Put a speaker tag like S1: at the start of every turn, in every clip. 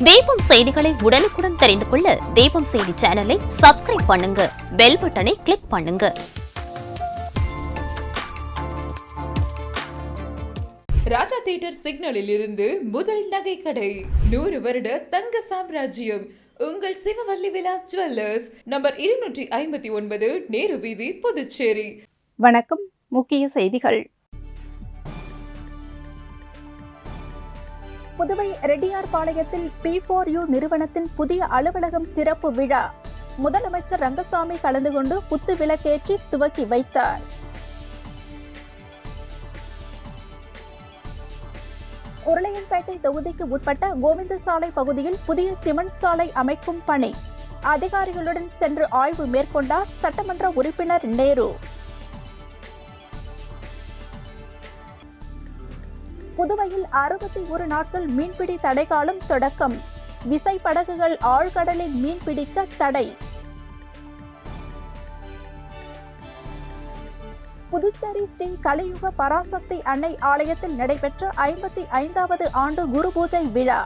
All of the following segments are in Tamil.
S1: தீபம் செய்திகளை உடனுக்குடன் தெரிந்து கொள்ள தீபம் செய்தி சேனலை சப்ஸ்கிரைப் பண்ணுங்க, பெல் பட்டனை கிளிக் பண்ணுங்க.
S2: ராஜா தியேட்டர் சிக்னலில் இருந்து முதல் நகை கடை, 100 வருட தங்க சாம்ராஜ்யம் உங்கள் சிவவல்லி விலாஸ் ஜுவல்லர்ஸ், நம்பர் 259, நேரு வீதி, புதுச்சேரி.
S3: வணக்கம். முக்கிய செய்திகள். புதுவை ரெட்டியார்பாளையத்தில் P4U நிறுவனத்தின் புதிய அலுவலகம் திறப்பு விழா. முதலமைச்சர் ரங்கசாமி கலந்து கொண்டு குத்து விளக்கேற்றி துவக்கி வைத்தார். உருளையன்பேட்டை தொகுதிக்கு உட்பட்ட கோவிந்தசாலை பகுதியில் புதிய சிமெண்ட் சாலை அமைக்கும் பணி. அதிகாரிகளுடன் சென்று ஆய்வு மேற்கொண்டார் சட்டமன்ற உறுப்பினர் நேரு. புதுவையில் 61 நாட்கள் மீன்பிடி தடைக்காலம் தொடக்கம். விசைப்படகுகள் ஆழ்கடலில் மீன்பிடிக்க தடை. புதுச்சேரி ஸ்ரீ கலியுக பராசக்தி அன்னை ஆலயத்தில் நடைபெற்ற 55வது ஆண்டு குரு பூஜை விழா.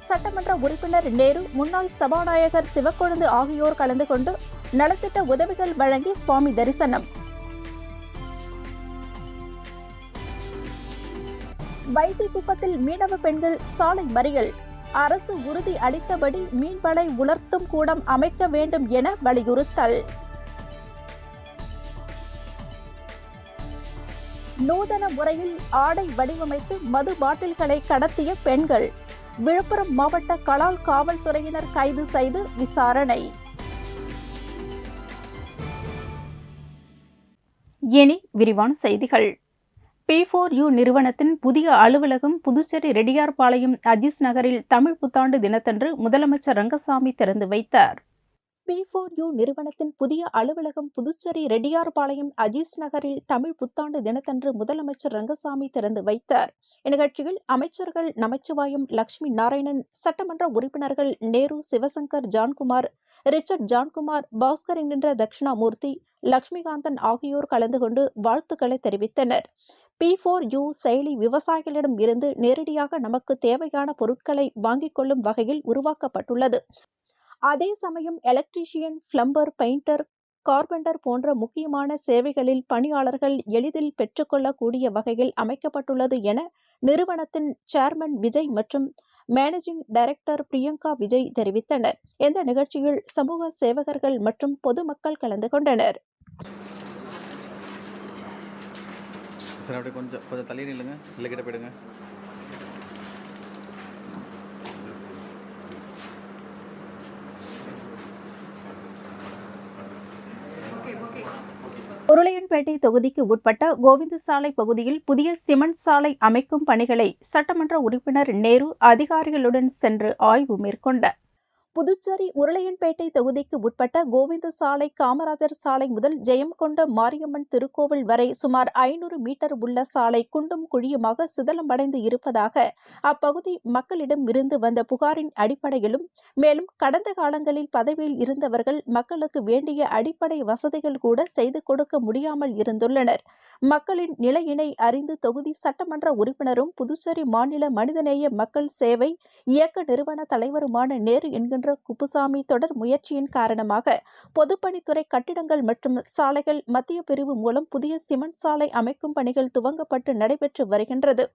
S3: சட்டமன்ற உறுப்பினர் நேரு, முன்னாள் சபாநாயகர் சிவக்கொழுந்து ஆகியோர் கலந்து கொண்டு நலத்திட்ட உதவிகள் வழங்கி சுவாமி தரிசனம். வைத்திக்குப்பத்தில் மீனவ பெண்கள் சாலை மறியல். அரசு உறுதி அளித்தபடி மீன்வளை உலர்த்தும் கூடம் அமைக்க வேண்டும் என வலியுறுத்தல். நூதன முறையில் ஆடை வடிவமைத்து மது பாட்டில்களை கடத்திய பெண்கள். விழுப்புரம் மாவட்ட கலால் காவல்துறையினர் கைது செய்து விசாரணை. இனி விரிவான செய்திகள். P4U நிறுவனத்தின் புதிய அலுவலகம் புதுச்சேரி ரெட்டியார்பாளையம் அஜீஸ் நகரில் தமிழ் புத்தாண்டு தினத்தன்று முதலமைச்சர் ரங்கசாமி திறந்து வைத்தார். P4U நிறுவனத்தின் புதிய அலுவலகம் புதுச்சேரி ரெட்டியார்பாளையம் அஜீஸ் நகரில் தமிழ் புத்தாண்டு தினத்தன்று முதலமைச்சர் ரங்கசாமி திறந்து வைத்தார். இந்நிகழ்ச்சியில் அமைச்சர்கள் நமச்சிவாயம், லட்சுமி நாராயணன், சட்டமன்ற உறுப்பினர்கள் நேரு, சிவசங்கர், ஜான்குமார், ரிச்சர்ட் ஜான்குமார், பாஸ்கர் என்கின்ற தட்சிணாமூர்த்தி, லட்சுமிகாந்தன் ஆகியோர் கலந்து கொண்டு வாழ்த்துக்களை தெரிவித்தனர். P4U செயலி விவசாயிகளிடம் இருந்து நேரடியாக நமக்கு தேவையான பொருட்களை வாங்கிக் கொள்ளும் வகையில் உருவாக்கப்பட்டுள்ளது. அதே சமயம் எலக்ட்ரீஷியன், பிளம்பர், பெயிண்டர், கார்பெண்டர் போன்ற முக்கியமான சேவைகளில் பணியாளர்கள் எளிதில் பெற்றுக்கொள்ளக்கூடிய வகையில் அமைக்கப்பட்டுள்ளது என நிறுவனத்தின் சேர்மன் விஜய் மற்றும் மேனேஜிங் டைரக்டர் பிரியங்கா விஜய் தெரிவித்தனர். இந்த நிகழ்ச்சியில் சமூக சேவகர்கள் மற்றும் பொதுமக்கள் கலந்து கொண்டனர்.
S4: சார் அப்படியே கொஞ்சம் தள்ளி நில்லுங்க, இல்லை கிட்ட போயிடுங்க.
S3: உருளையன்பேட்டை தொகுதிக்கு உட்பட்ட கோவிந்தசாலை பகுதியில் புதிய சிமெண்ட் சாலை அமைக்கும் பணிகளை சட்டமன்ற உறுப்பினர் நேரு அதிகாரிகளுடன் சென்று ஆய்வு மேற்கொண்டார். புதுச்சேரி உருளையன்பேட்டை தொகுதிக்கு உட்பட்ட கோவிந்தசாலை, காமராஜர் சாலை முதல் ஜெயம்கொண்ட மாரியம்மன் திருக்கோவில் வரை சுமார் 500 மீட்டர் உள்ள சாலை குண்டும் குழியுமாக சிதலமடைந்து இருப்பதாக அப்பகுதி மக்களிடம் இருந்து வந்த புகாரின் அடிப்படையிலும், மேலும் கடந்த காலங்களில் பதவியில் இருந்தவர்கள் மக்களுக்கு வேண்டிய அடிப்படை வசதிகள் கூட செய்து கொடுக்க முடியாமல் இருந்துள்ளனர். மக்களின் நிலையினை அறிந்து தொகுதி சட்டமன்ற உறுப்பினரும் புதுச்சேரி மாநில மனிதநேய மக்கள் சேவை இயக்க நிறுவன தலைவருமான நேரு என்கின்ற குப்புசாமி தொடர் முயற்சியின் காரணமாக பொதுப்பணித்துறை கட்டிடங்கள் மற்றும் சாலைகள் மத்திய பிரிவு மூலம் புதிய சிமெண்ட் சாலை அமைக்கும் பணிகள் துவங்கப்பட்டு நடைபெற்று வருகின்றது.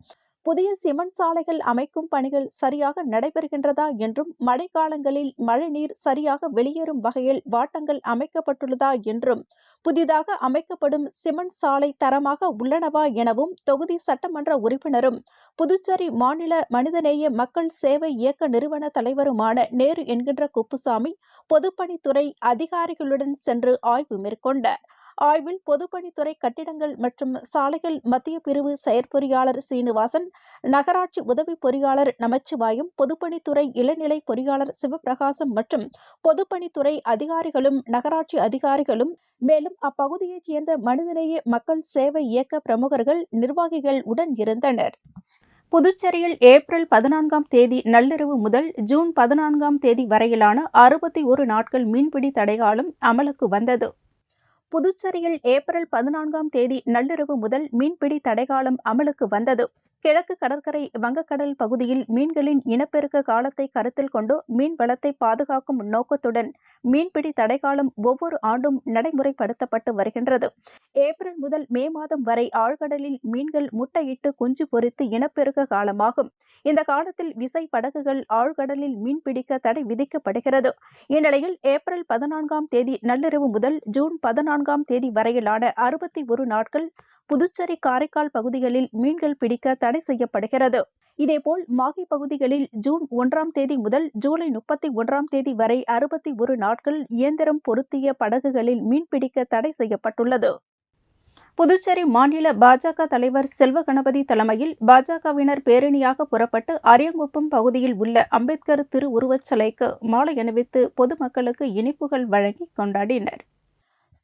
S3: புதிய சிமெண்ட் சாலைகள் அமைக்கும் பணிகள் சரியாக நடைபெறுகின்றதா என்றும், மழை காலங்களில் மழைநீர் சரியாக வெளியேறும் வகையில் வாட்டங்கள் அமைக்கப்பட்டுள்ளதா என்றும், புதிதாக அமைக்கப்படும் சிமெண்ட் சாலை தரமாக உள்ளனவா எனவும் தொகுதி சட்டமன்ற உறுப்பினரும் புதுச்சேரி மாநில மனிதநேய மக்கள் சேவை இயக்க நிறுவன தலைவருமான நேரு என்கின்ற குப்புசாமி பொதுப்பணித்துறை அதிகாரிகளுடன் சென்று ஆய்வு மேற்கொண்டார். ஆய்வில் பொதுப்பணித்துறை கட்டிடங்கள் மற்றும் சாலைகள் மத்திய பிரிவு செயற்பொறியாளர் சீனிவாசன், நகராட்சி உதவி பொறியாளர் நமச்சிவாயம், பொதுப்பணித்துறை இளநிலை பொறியாளர் சிவபிரகாசம் மற்றும் பொதுப்பணித்துறை அதிகாரிகளும் நகராட்சி அதிகாரிகளும், மேலும் அப்பகுதியைச் சேர்ந்த மனிதநேய மக்கள் சேவை இயக்க பிரமுகர்கள், நிர்வாகிகள் உடன் இருந்தனர். புதுச்சேரியில் ஏப்ரல் 14ஆம் தேதி நள்ளிரவு முதல் ஜூன் 14ஆம் தேதி வரையிலான 61 நாட்கள் மீன்பிடி தடைகாலம் அமலுக்கு வந்தது. புதுச்சேரியில் ஏப்ரல் 14ஆம் தேதி நள்ளிரவு முதல் மீன்பிடி தடைகாலம் அமலுக்கு வந்தது. கிழக்கு கடற்கரை வங்கக்கடல் பகுதியில் மீன்களின் இனப்பெருக்க காலத்தை கருத்தில் கொண்டு மீன் வளத்தை பாதுகாக்கும் நோக்கத்துடன் மீன்பிடி தடைகாலம் ஒவ்வொரு ஆண்டும் நடைமுறைப்படுத்தப்பட்டு வருகின்றது. ஏப்ரல் முதல் மே மாதம் வரை ஆழ்கடலில் மீன்கள் முட்டையிட்டு குஞ்சு பொரித்து இனப்பெருக்க காலமாகும். இந்த காலத்தில் விசை படகுகள் ஆழ்கடலில் மீன்பிடிக்க தடை விதிக்கப்படுகிறது. இந்நிலையில் ஏப்ரல் 14ஆம் தேதி நள்ளிரவு முதல் ஜூன் 14ஆம் தேதி வரையிலான 61 நாட்கள் புதுச்சேரி காரைக்கால் பகுதிகளில் மீன்கள் பிடிக்க தடை செய்யப்படுகிறது. இதேபோல் மாஹே பகுதிகளில் ஜூன் 1ஆம் தேதி முதல் ஜூலை 31ஆம் தேதி வரை 61 நாட்கள் இயந்திரம் பொருத்திய படகுகளில் மீன்பிடிக்க தடை செய்யப்பட்டுள்ளது. புதுச்சேரி மாநில பாஜக தலைவர் செல்வ கணபதி தலைமையில் பாஜகவினர் பேரணியாக புறப்பட்டு அரியங்குப்பம் பகுதியில் உள்ள அம்பேத்கர் திருவுருவச் சிலைக்கு மாலை அணிவித்து பொதுமக்களுக்கு இனிப்புகள் வழங்கி கொண்டாடினர்.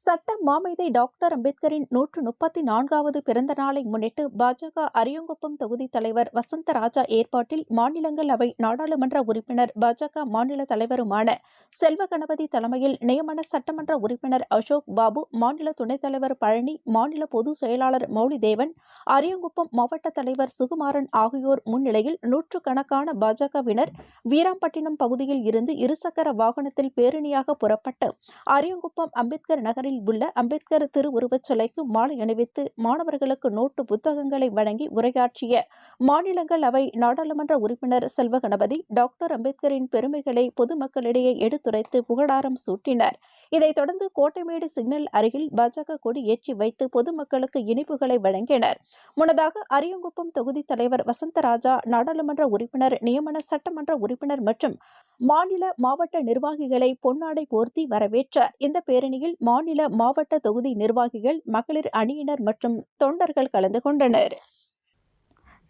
S3: சட்ட மாமேதை டாக்டர் அம்பேத்கரின் 134வது பிறந்த நாளை முன்னிட்டு பாஜக அரியங்குப்பம் தொகுதி தலைவர் வசந்தராஜா ஏற்பாட்டில் மாநிலங்களவை நாடாளுமன்ற உறுப்பினர் பாஜக மாநில தலைவருமான செல்வ கணபதி தலைமையில் நியமன சட்டமன்ற உறுப்பினர் அசோக் பாபு, மாநில துணைத் தலைவர் பழனி, மாநில பொதுச் செயலாளர் மௌலிதேவன், அரியங்குப்பம் மாவட்ட தலைவர் சுகுமாரன் ஆகியோர் முன்னிலையில் நூற்றுக்கணக்கான பாஜகவினர் வீராம்பட்டினம் பகுதியில் இருந்து இருசக்கர வாகனத்தில் பேரணியாக புறப்பட்டு அரியங்குப்பம் அம்பேத்கர் நகரில் உள்ள அம்பேத்கர் திருவுருவச் சிலைக்கு மாலை அணிவித்து மாணவர்களுக்கு நோட்டு புத்தகங்களை வழங்கி உரையாற்றிய மாநிலங்களவை நாடாளுமன்ற உறுப்பினர் செல்வ கணபதி டாக்டர் அம்பேத்கரின் பெருமைகளை பொதுமக்களிடையே எடுத்துரைத்து புகழாரம் சூட்டினர். இதைத் தொடர்ந்து கோட்டைமேடு சிக்னல் அருகில் பாஜக கொடி ஏற்றி வைத்து பொதுமக்களுக்கு இனிப்புகளை வழங்கினர். முன்னதாக அரியங்குப்பம் தொகுதி தலைவர் வசந்தராஜா நாடாளுமன்ற உறுப்பினர், நியமன சட்டமன்ற உறுப்பினர் மற்றும் மாநில மாவட்ட நிர்வாகிகளை பொன்னாடை போர்த்தி வரவேற்றார். இந்த பேரணியில் மாநில மாவட்ட தொகுதி நிர்வாகிகள், மகளிர் அணியினர் மற்றும் தொண்டர்கள் கலந்து கொண்டனர்.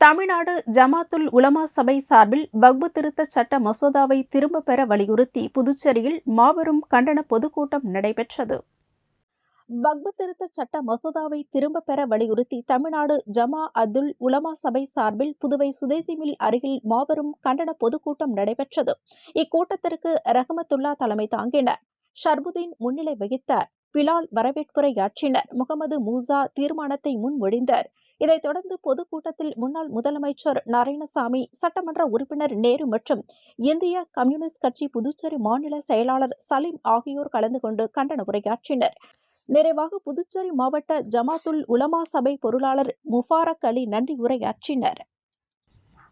S3: தமிழ்நாடு ஜமாத்துல் உலமா சபை சார்பில் வக்பு திருத்த சட்ட மசோதாவை திரும்பப் பெற வலியுறுத்தி புதுச்சேரியில் மாபெரும் கண்டன பொதுக்கூட்டம் நடைபெற்றது. வக்பு திருத்த சட்ட மசோதாவை திரும்பப் பெற வலியுறுத்தி தமிழ்நாடு ஜமாஅத்துல் உலமா சபை சார்பில் புதுவை சுதேசி மில் அருகில் மாபெரும் கண்டன பொதுக்கூட்டம் நடைபெற்றது. இக்கூட்டத்திற்கு ரஹமத்துல்லா தலைமை தாங்கினர். ஷர்புதீன் முன்னிலை வகித்தார். பிலால் வரவேற்புரையாற்றினர். முகமது மூசா தீர்மானத்தை முன்மொழிந்தார். இதைத் தொடர்ந்து பொதுக்கூட்டத்தில் முன்னாள் முதலமைச்சர் நாராயணசாமி, சட்டமன்ற உறுப்பினர் நேரு மற்றும் இந்திய கம்யூனிஸ்ட் கட்சி புதுச்சேரி மாநில செயலாளர் சலீம் ஆகியோர் கலந்து கொண்டு கண்டன உரையாற்றினர். நிறைவாக புதுச்சேரி மாவட்ட ஜமாத்துல் உலமா சபை பொருளாளர் முபாரக் அலி நன்றி உரையாற்றினர்.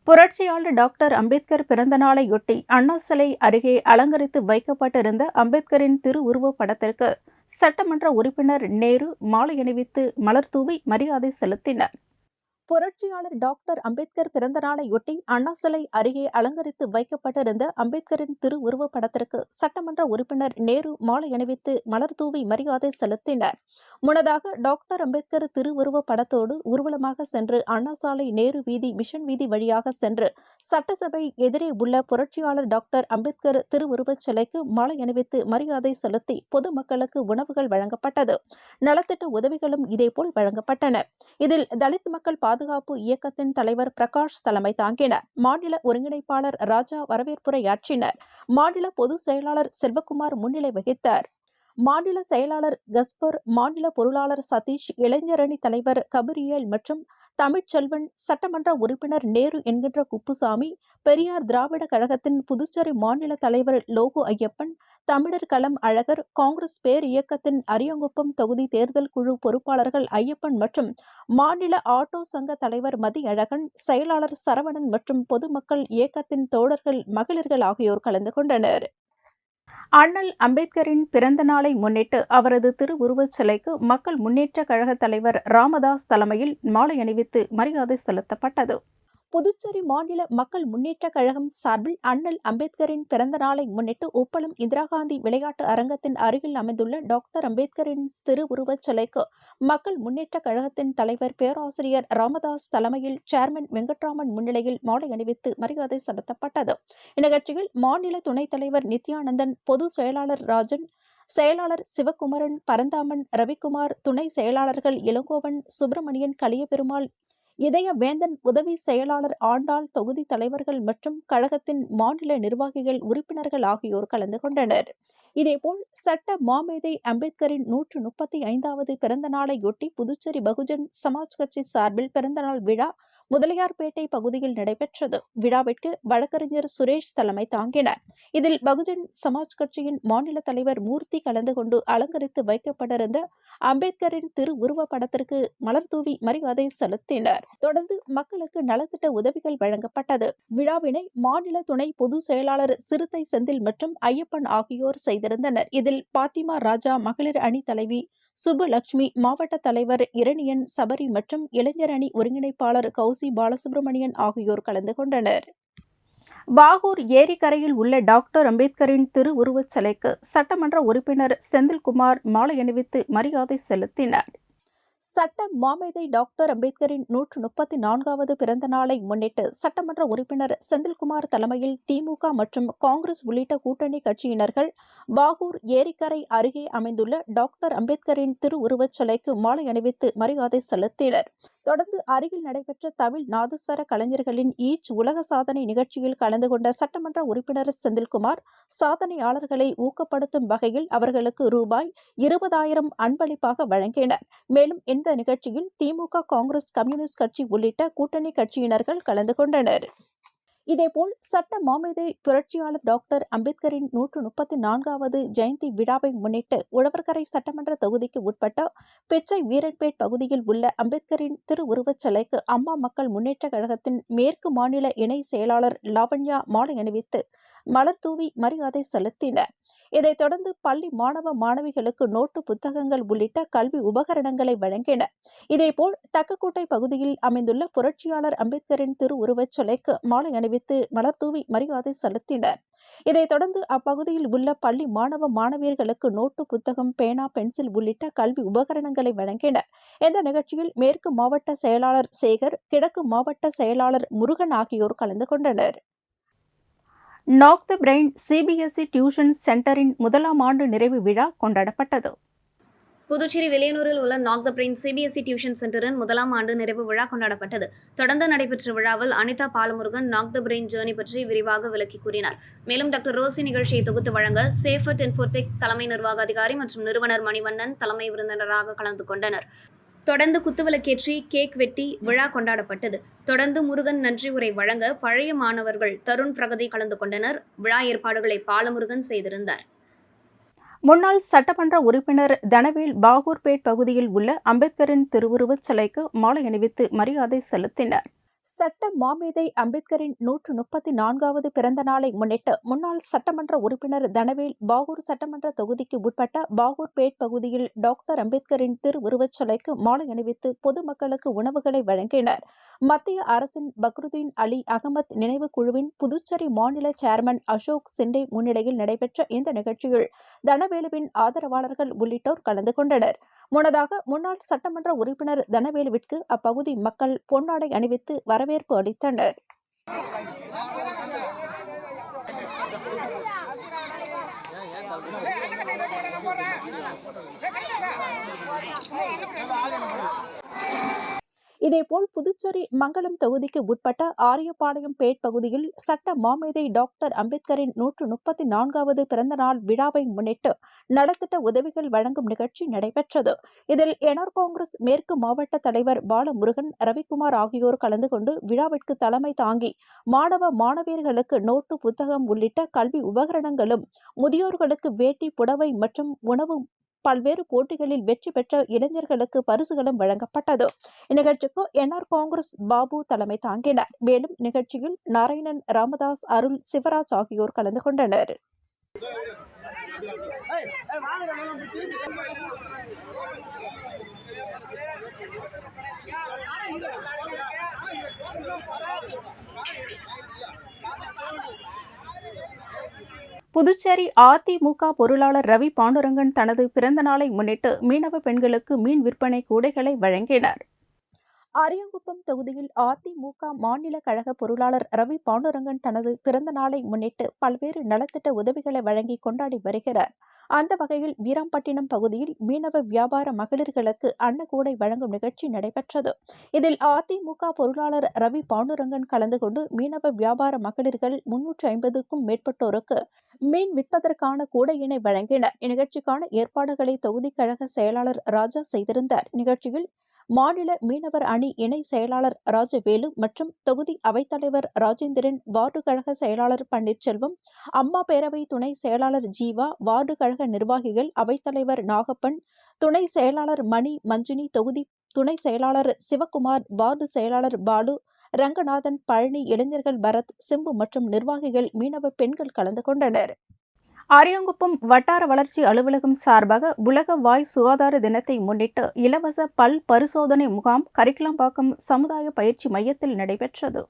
S3: புரட்சியாளர் டாக்டர் அம்பேத்கர் பிறந்த நாளையொட்டி அண்ணா சிலை அருகே அலங்கரித்து வைக்கப்பட்டிருந்த அம்பேத்கரின் திருவுருவப் படத்திற்கு சட்டமன்ற உறுப்பினர் நேரு மாலை அணிவித்து மலர்தூவி மரியாதை செலுத்தினர். புரட்சியாளர் டாக்டர் அம்பேத்கர் பிறந்த நாளையொட்டி அண்ணா சிலை அருகே அலங்கரித்து வைக்கப்பட்டிருந்த அம்பேத்கரின் திருவுருவப் படத்திற்கு சட்டமன்ற உறுப்பினர் நேரு மாலை அணிவித்து மலர்தூவி மரியாதை செலுத்தினர். முன்னதாக டாக்டர் அம்பேத்கர் திருவுருவப் படத்தோடு ஊர்வலமாக சென்று அண்ணா சாலை, நேரு வீதி, மிஷன் வீதி வழியாக சென்று சட்டசபை எதிரே உள்ள புரட்சியாளர் டாக்டர் அம்பேத்கர் திருவுருவச் சிலைக்கு மாலை அணிவித்து மரியாதை செலுத்தி பொதுமக்களுக்கு உணவுகள் வழங்கப்பட்டது. நலத்திட்ட உதவிகளும் இதேபோல் வழங்கப்பட்டன. இதில் தலித் மக்கள் பாதுகாப்பு இயக்கத்தின் தலைவர் பிரகாஷ் தலைமை தாங்கினார். மாநில ஒருங்கிணைப்பாளர் ராஜா வரவேற்புரையாற்றினர். மாநில பொதுச் செயலாளர் செல்வகுமார் முன்னிலை வகித்தார். மாநில செயலாளர் கஸ்பர், மாநில பொருளாளர் சதீஷ், இளைஞரணி தலைவர் கபிரியல் மற்றும் தமிழ்ச்செல்வன், சட்டமன்ற உறுப்பினர் நேரு என்கின்ற குப்புசாமி, பெரியார் திராவிட கழகத்தின் புதுச்சேரி மாநில தலைவர் லோகு ஐயப்பன், தமிழர் களம் அழகர், காங்கிரஸ் பேர் இயக்கத்தின் அரியங்குப்பம் தொகுதி தேர்தல் குழு பொறுப்பாளர்கள் ஐயப்பன் மற்றும் மாநில ஆட்டோ சங்க தலைவர் மதியழகன், செயலாளர் சரவணன் மற்றும் பொதுமக்கள் இயக்கத்தின் தோழர்கள், மகளிர்கள் ஆகியோர் கலந்து கொண்டனர். அண்ணல் அம்பேத்கரின் பிறந்த நாளை முன்னிட்டு அவரது திருவுருவச் சிலைக்கு மக்கள் முன்னேற்றக் கழக தலைவர் ராமதாஸ் தலைமையில் மாலை அணிவித்து மரியாதை செலுத்தப்பட்டது. புதுச்சேரி மாநில மக்கள் முன்னேற்றக் கழகம் சார்பில் அண்ணல் அம்பேத்கரின் பிறந்த நாளை முன்னிட்டு உப்பளம் இந்திரா காந்தி விளையாட்டு அரங்கத்தின் அருகில் அமைந்துள்ள டாக்டர் அம்பேத்கரின் திருவுருவச் சிலைக்கு மக்கள் முன்னேற்றக் கழகத்தின் தலைவர் பேராசிரியர் ராமதாஸ் தலைமையில் சேர்மன் வெங்கட்ராமன் முன்னிலையில் மாலை அணிவித்து மரியாதை செலுத்தப்பட்டது. இந்நிகழ்ச்சியில் மாநில துணைத் தலைவர் நித்யானந்தன், பொதுச் செயலாளர் ராஜன், செயலாளர் சிவகுமரன், பரந்தாமன், ரவிக்குமார், துணை செயலாளர்கள் இளங்கோவன், சுப்பிரமணியன், கலியபெருமாள், இதய வேந்தன் உதவி செயலாளர் ஆண்டாள், தொகுதி தலைவர்கள் மற்றும் கழகத்தின் மாநில நிர்வாகிகள், உறுப்பினர்கள் ஆகியோர் கலந்து கொண்டனர். இதேபோல் சட்ட மாமேதை அம்பேத்கரின் 135வது பிறந்த நாளையொட்டி புதுச்சேரி பகுஜன் சமாஜ் கட்சி சார்பில் பிறந்தநாள் விழா முதலியார்பேட்டை பகுதியில் நடைபெற்றது. விழாவிற்கு வழக்கறிஞர் சுரேஷ் தலைமை தாங்கினார். இதில் பகுஜன் சமாஜ் கட்சியின் மாநில தலைவர் மூர்த்தி கலந்து கொண்டு அலங்கரித்து வைக்கப்பட்டிருந்த அம்பேத்கரின் திருவுருவ படத்திற்கு மலர்தூவி மரியாதை செலுத்தினர். தொடர்ந்து மக்களுக்கு நலத்திட்ட உதவிகள் வழங்கப்பட்டது. விழாவினை மாநில துணை பொதுச் செயலாளர் சிறுத்தை செந்தில் மற்றும் ஐயப்பன் ஆகியோர் செய்திருந்தனர். இதில் பாத்திமா ராஜா, மகளிர் அணி தலைவி சுப்புலட்சுமி, மாவட்ட தலைவர் இரணியன், சபரி மற்றும் இளைஞர் அணி ஒருங்கிணைப்பாளர் கௌசி பாலசுப்ரமணியன் ஆகியோர் கலந்து கொண்டனர். பாகூர் ஏரிக்கரையில் உள்ள டாக்டர் அம்பேத்கரின் திருவுருவச் சிலைக்கு சட்டமன்ற உறுப்பினர் செந்தில்குமார் மாலை அணிவித்து மரியாதை செலுத்தினார். சட்ட மாமேதை டாக்டர் அம்பேத்கரின் 134வது பிறந்த நாளை முன்னிட்டு சட்டமன்ற உறுப்பினர் செந்தில்குமார் தலைமையில் திமுக மற்றும் காங்கிரஸ் உள்ளிட்ட கூட்டணி கட்சியினர்கள் பாகூர் ஏரிக்கரை அருகே அமைந்துள்ள டாக்டர் அம்பேத்கரின் திருவுருவச் சிலைக்கு மாலை அணிவித்து மரியாதை செலுத்தினர். தொடர்ந்து அருகில் நடைபெற்ற தமிழ் நாதஸ்வர கலைஞர்களின் ஈச் உலக சாதனை நிகழ்ச்சியில் கலந்து கொண்ட சட்டமன்ற உறுப்பினர் செந்தில்குமார் சாதனையாளர்களை ஊக்கப்படுத்தும் வகையில் அவர்களுக்கு ரூபாய் 20,000 அன்பளிப்பாக வழங்கினர். மேலும் இந்த நிகழ்ச்சியில் திமுக, காங்கிரஸ், கம்யூனிஸ்ட் கட்சி உள்ளிட்ட கூட்டணி கட்சியினர்கள் கலந்து கொண்டனர். இதேபோல் சட்ட மாமேதை புரட்சியாளர் டாக்டர் அம்பேத்கரின் 134வது ஜெயந்தி விழாவை முன்னிட்டு உழவர்கரை சட்டமன்ற தொகுதிக்கு உட்பட்ட பிச்சை வீரன்பேட் பகுதியில் உள்ள அம்பேத்கரின் திருவுருவச் சிலைக்கு அம்மா மக்கள் முன்னேற்ற கழகத்தின் மேற்கு மாநில இணை செயலாளர் லாவண்யா மாலை அணிவித்து மலர்தூவி மரியாதை செலுத்தினர். இதைத் தொடர்ந்து பள்ளி மாணவ மாணவிகளுக்கு நோட்டு புத்தகங்கள் உள்ளிட்ட கல்வி உபகரணங்களை வழங்கினர். இதேபோல் தக்கக்கோட்டை பகுதியில் அமைந்துள்ள புரட்சியாளர் அம்பேத்கரின் திருவுருவச் சிலைக்கு மாலை அணிவித்து மலர்தூவி மரியாதை செலுத்தினர். இதைத் தொடர்ந்து அப்பகுதியில் உள்ள பள்ளி மாணவ மாணவியர்களுக்கு நோட்டு புத்தகம், பேனா, பென்சில் உள்ளிட்ட கல்வி உபகரணங்களை வழங்கினர். இந்த நிகழ்ச்சியில் மேற்கு மாவட்ட செயலாளர் சேகர், கிழக்கு மாவட்ட செயலாளர் முருகன் ஆகியோர் கலந்து கொண்டனர். Knock the brain CBSE tuition சென்டரின் 1ஆம் ஆண்டு நிறைவு விழா கொண்டாடப்பட்டது.
S5: புதுச்சேரி விலையனூரில் உள்ள knock the brain CBSE tuition சென்டரின் 1ஆம் ஆண்டு நிறைவு விழா கொண்டாடப்பட்டது. தொடர்ந்து நடைபெற்ற விழாவில் Anitha Balamurugan knock the brain journey பற்றி விரிவாக விளக்கி கூறினார். மேலும் டாக்டர் ரோசி நிகழ்ச்சியை தொகுத்து வழங்க சேஃபர்ட் இன்ஃபோடெக் தலைமை நிர்வாக அதிகாரி மற்றும் நிறுவனர் மணிவண்ணன் தலைமை விருந்தினராக கலந்து கொண்டனர். தொடர்ந்து குத்துவிளக்கேற்றி கேக் வெட்டி விழா கொண்டாடப்பட்டது. தொடர்ந்து முருகன் நன்றி உரை வழங்க பழைய மாணவர்கள் தருண் பிரகதி கலந்து கொண்டனர். விழா ஏற்பாடுகளை பாலமுருகன் செய்திருந்தார்.
S3: முன்னாள் சட்டமன்ற உறுப்பினர் தனவேல் பாகூர்பேட் பகுதியில் உள்ள அம்பேத்கரின் திருவுருவச் சிலைக்கு மாலை அணிவித்து மரியாதை செலுத்தினார். சட்ட மாமேதை அம்பேத்கரின் 134வது பிறந்த நாளை முன்னிட்டு முன்னாள் சட்டமன்ற உறுப்பினர் தனவேல் பாகூர் சட்டமன்ற தொகுதிக்கு உட்பட்ட பாகூர்பேட் பகுதியில் டாக்டர் அம்பேத்கரின் திருவுருவச் சிலைக்கு மாலை அணிவித்து பொதுமக்களுக்கு உணவுகளை வழங்கினர். மத்திய அரசின் பக்ருதீன் அலி அகமது நினைவு குழுவின் புதுச்சேரி மாநில சேர்மன் அசோக் சிண்டே முன்னிலையில் நடைபெற்ற இந்த நிகழ்ச்சியில் தனவேலுவின் ஆதரவாளர்கள் உள்ளிட்டோர் கலந்து கொண்டனர். முன்னதாக முன்னாள் சட்டமன்ற உறுப்பினர் தனவேலுவிற்கு அப்பகுதி மக்கள் பொன்னாடை அணிவித்து வரவேற்பு அளித்தனர். இதேபோல் புதுச்சேரி மங்கலம் தொகுதிக்கு உட்பட்ட ஆரியபாளையம் பேட் பகுதியில் சட்ட மாமேதை டாக்டர் அம்பேத்கரின் 134வது பிறந்த நாள் விழாவை முன்னிட்டு நலத்திட்ட உதவிகள் வழங்கும் நிகழ்ச்சி நடைபெற்றது. இதில் என்ஆர் காங்கிரஸ் மேற்கு மாவட்ட தலைவர் பாலமுருகன், ரவிக்குமார் ஆகியோர் கலந்து கொண்டு விழாவிற்கு தலைமை தாங்கி மாணவ மாணவியர்களுக்கு நோட்டு புத்தகம் உள்ளிட்ட கல்வி உபகரணங்களும், முதியோர்களுக்கு வேட்டி, புடவை மற்றும் உணவு, பல்வேறு போட்டிகளில் வெற்றி பெற்ற இளைஞர்களுக்கு பரிசுகளும் வழங்கப்பட்டது. இந்நிகழ்ச்சிக்கு என்ஆர் காங்கிரஸ் பாபு தலைமை தாங்கினார். மேலும் நிகழ்ச்சியில் நாராயணன், ராமதாஸ், அருள், சிவராஜ் ஆகியோர் கலந்து கொண்டனர். புதுச்சேரி அதிமுக பொருளாளர் ரவி பாண்டுரங்கன் தனது பிறந்த நாளை முன்னிட்டு மீனவ பெண்களுக்கு மீன் விற்பனை கூடைகளை வழங்கினார். அரியாங்குப்பம் தொகுதியில் அதிமுக மாநில கழக பொருளாளர் ரவி பாண்டுரங்கன் தனது பிறந்த நாளை முன்னிட்டு பல்வேறு நலத்திட்ட உதவிகளை வழங்கி கொண்டாடி வருகிறார். அந்த வகையில் வீராம்பட்டினம் பகுதியில் மீனவ வியாபார மகளிர்களுக்கு அன்னக்கூடை வழங்கும் நிகழ்ச்சி நடைபெற்றது. இதில் அதிமுக பொருளாளர் ரவி பாண்டுரங்கன் கலந்து கொண்டு மீனவ வியாபார மகளிர்கள் 350க்கும் மேற்பட்டோருக்கு மீன் விற்பதற்கான கூடையினை வழங்கினர். இந்நிகழ்ச்சிக்கான ஏற்பாடுகளை தொகுதி கழக செயலாளர் ராஜா செய்திருந்தார். நிகழ்ச்சியில் மாநில மீனவர் அணி இணை செயலாளர் ராஜவேலு மற்றும் தொகுதி அவைத்தலைவர் ராஜேந்திரன், வார்டு கழக செயலாளர் பன்னீர்செல்வம், அம்மா பேரவை துணை செயலாளர் ஜீவா, வார்டு கழக நிர்வாகிகள், அவைத்தலைவர் நாகப்பன், துணை செயலாளர் மணி, மஞ்சினி, தொகுதி துணை செயலாளர் சிவகுமார், வார்டு செயலாளர் பாலு, ரங்கநாதன், பழனி, இளைஞர்கள் பரத், சிம்பு மற்றும் நிர்வாகிகள், மீனவ பெண்கள் கலந்து கொண்டனர். அரியாங்குப்பம் வட்டார வளர்ச்சி அலுவலகம் சார்பாக உலக வாய் சுகாதார தினத்தை முன்னிட்டு இலவச பல் பரிசோதனை முகாம் கரிக்கலாம்பாக்கம் சமுதாய பயிற்சி மையத்தில் நடைபெற்றது.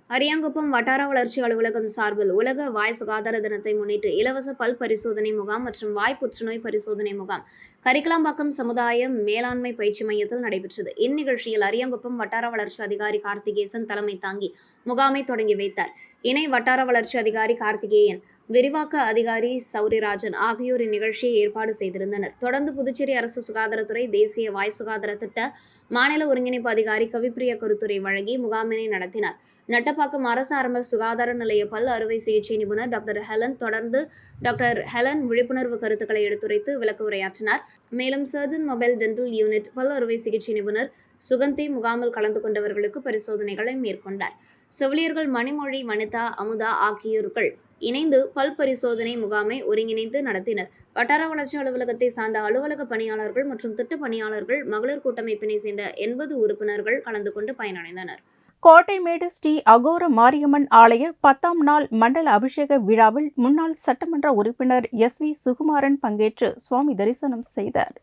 S5: அரியாங்குப்பம் வட்டார வளர்ச்சி அலுவலகம் சார்பில் உலக வாய் சுகாதார தினத்தை முன்னிட்டு இலவச பல் பரிசோதனை முகாம் மற்றும் வாய் புற்றுநோய் பரிசோதனை முகாம் கரிக்கலாம்பாக்கம் சமுதாய மேலாண்மை பயிற்சி மையத்தில் நடைபெற்றது. இந்நிகழ்ச்சியில் அரியாங்குப்பம் வட்டார வளர்ச்சி அதிகாரி கார்த்திகேசன் தலைமை தாங்கி முகாமை தொடங்கி வைத்தார். இணை வட்டார வளர்ச்சி அதிகாரி கார்த்திகேயன், விரிவாக்க அதிகாரி சௌரிராஜன் ஆகியோர் இந்நிகழ்ச்சியை ஏற்பாடு செய்திருந்தனர். தொடர்ந்து புதுச்சேரி அரசு சுகாதாரத்துறை தேசிய வாய் சுகாதார திட்ட மாநில ஒருங்கிணைப்பு அதிகாரி கவிப்பிரியா கருத்துரை வழங்கி முகாமினை நடத்தினார். நட்டப்பாக்கம் அரசு ஆரம்ப சுகாதார நிலைய பல் அறுவை சிகிச்சை நிபுணர் டாக்டர் ஹெலன் தொடர்ந்து டாக்டர் ஹெலன் விழிப்புணர்வு கருத்துக்களை எடுத்துரைத்து விளக்க உரையாற்றினார். மேலும் சர்ஜன் மொபைல் டென்டல் யூனிட் பல் அறுவை சிகிச்சை நிபுணர் சுகந்தி முகாமில் கலந்து கொண்டவர்களுக்கு பரிசோதனைகளை மேற்கொண்டார். செவிலியர்கள் மணிமொழி, வனிதா, அமுதா ஆகியோர்கள் இணைந்து பல் பரிசோதனை முகாமை ஒருங்கிணைந்து நடத்தினர். வட்டார வளர்ச்சி அலுவலகத்தை சார்ந்த அலுவலக பணியாளர்கள் மற்றும் திட்ட பணியாளர்கள், மகளிர் கூட்டமைப்பினை சேர்ந்த 80 உறுப்பினர்கள் கலந்து கொண்டு பயனடைந்தனர்.
S3: கோட்டைமேடு ஸ்ரீ அகோர மாரியம்மன் ஆலய 10ஆம் நாள் மண்டல அபிஷேக விழாவில் முன்னாள் சட்டமன்ற உறுப்பினர் SV சுகுமாரன் பங்கேற்று சுவாமி தரிசனம் செய்தார்.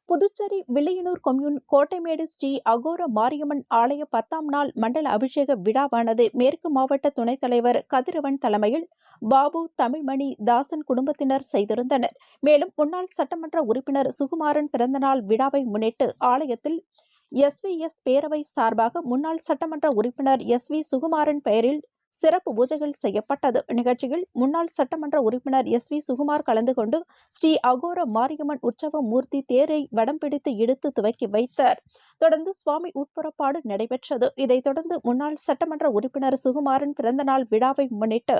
S3: புதுச்சேரி வில்லியனூர் கொம்யூன் கோட்டைமேடு ஸ்ரீ அகோர மாரியம்மன் ஆலய 10ஆம் நாள் மண்டல அபிஷேக விழாவானது மேற்கு மாவட்ட துணைத் தலைவர் கதிரவன் தலைமையில் பாபு, தமிழ்மணி, தாசன் குடும்பத்தினர் செய்திருந்தனர். மேலும் முன்னாள் சட்டமன்ற உறுப்பினர் சுகுமாரன் பிறந்தநாள் விழாவை முன்னிட்டு ஆலயத்தில் SVS பேரவை சார்பாக முன்னாள் சட்டமன்ற உறுப்பினர் SV சுகுமாரன் பெயரில் சிறப்பு பூஜைகள் செய்யப்பட்டது. நிகழ்ச்சியில் முன்னாள் சட்டமன்ற உறுப்பினர் SV சுகுமார் கலந்து கொண்டு ஸ்ரீ அகோர மாரியம்மன் உற்சவ மூர்த்தி தேரை வடம் பிடித்து இழுத்து துவக்கி வைத்தார். தொடர்ந்து சுவாமி உட்புறப்பாடு நடைபெற்றது. இதைத் தொடர்ந்து முன்னாள் சட்டமன்ற உறுப்பினர் சுகுமாரன் பிறந்தநாள் விழாவை முன்னிட்டு